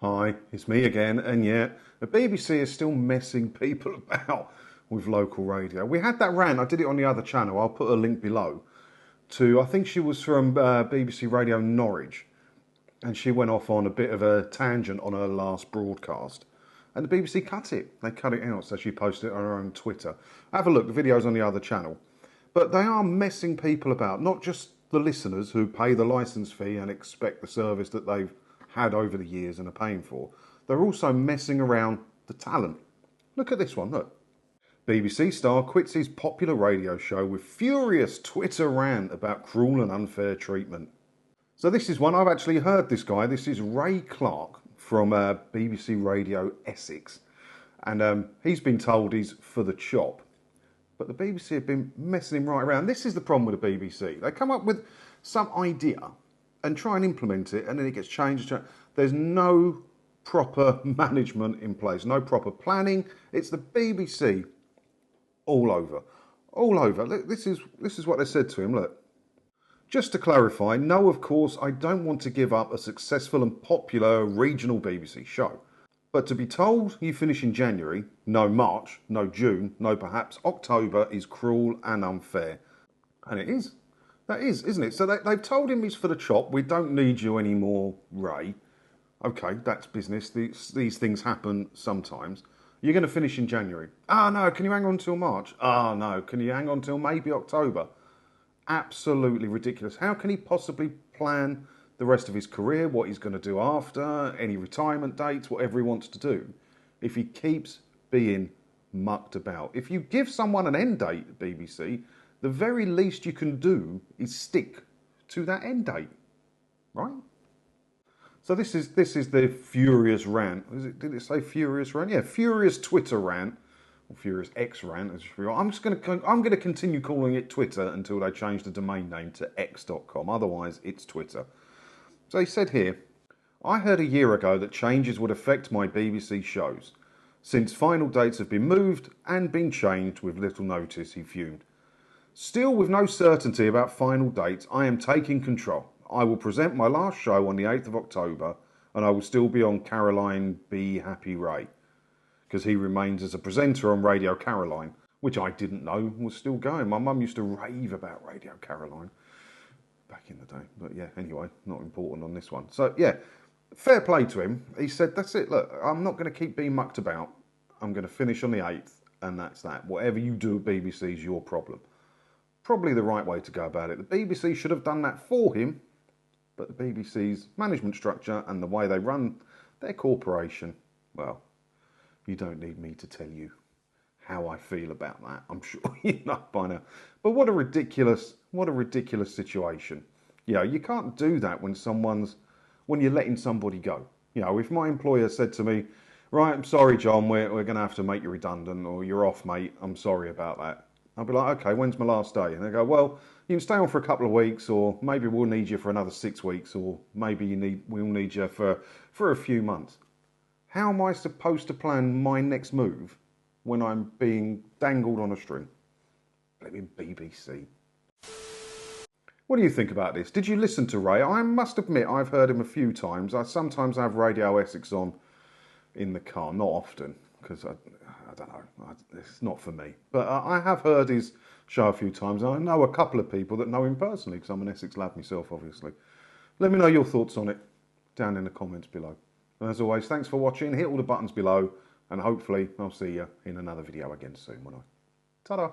Hi, it's me again, and yeah, the BBC is still messing people about with local radio. We had that rant, I did it on the other channel, I'll put a link below, I think she was from BBC Radio Norwich, and she went off on a bit of a tangent on her last broadcast, and the BBC cut it. They cut it out, so she posted it on her own Twitter. Have a look, the video's on the other channel. But they are messing people about, not just the listeners who pay the licence fee and expect the service that they've had over the years and are paying for. They're also messing around the talent. Look at this one, look. BBC star quits his popular radio show with furious Twitter rant about cruel and unfair treatment. So this is one, I've actually heard this guy. This is Ray Clark from BBC Radio Essex. And he's been told he's for the chop. But the BBC have been messing him right around. This is the problem with the BBC. They come up with some idea and try and implement it, and then it gets changed. There's no proper management in place, no proper planning. It's the BBC all over, all over. Look, this is what they said to him. Look, just to clarify, no, of course, I don't want to give up a successful and popular regional BBC show. But to be told you finish in January, no March, no June, no perhaps October is cruel and unfair. And it is. That is, isn't it? So they've told him he's for the chop. We don't need you anymore, Ray. Okay, that's business. These things happen sometimes. You're going to finish in January. Ah, no, can you hang on till March? Ah, no, can you hang on till maybe October? Absolutely ridiculous. How can he possibly plan the rest of his career, what he's going to do after, any retirement dates, whatever he wants to do, if he keeps being mucked about? If you give someone an end date at BBC, the very least you can do is stick to that end date, right? So this is the furious rant. Did it say furious rant? Yeah, furious Twitter rant, or furious X rant. I'm going to continue calling it Twitter until they change the domain name to x.com. Otherwise, it's Twitter. So he said here, I heard a year ago that changes would affect my BBC shows. Since final dates have been moved and been changed with little notice, he fumed. Still, with no certainty about final dates, I am taking control. I will present my last show on the 8th of October, and I will still be on Caroline B. Happy Ray, because he remains as a presenter on Radio Caroline, which I didn't know was still going. My mum used to rave about Radio Caroline back in the day. But yeah, anyway, not important on this one. So yeah, fair play to him. He said, that's it, look, I'm not going to keep being mucked about. I'm going to finish on the 8th, and that's that. Whatever you do at BBC is your problem. Probably the right way to go about it. The BBC should have done that for him, but the BBC's management structure and the way they run their corporation, well, you don't need me to tell you how I feel about that. I'm sure you know by now. But what a ridiculous situation. You know, you can't do that when you're letting somebody go. You know, if my employer said to me, right, I'm sorry, John, we're going to have to make you redundant, or you're off, mate, I'm sorry about that. I'll be like, okay, when's my last day? And they go, well, you can stay on for a couple of weeks, or maybe we'll need you for another 6 weeks, or maybe we'll need you for a few months. How am I supposed to plan my next move when I'm being dangled on a string? Blimey BBC. What do you think about this? Did you listen to Ray? I must admit I've heard him a few times. I sometimes have Radio Essex on in the car, not often, because I don't know, it's not for me. But I have heard his show a few times, and I know a couple of people that know him personally, because I'm an Essex lad myself, obviously. Let me know your thoughts on it down in the comments below. And as always, thanks for watching. Hit all the buttons below, and hopefully I'll see you in another video again soon, won't I? Ta-da!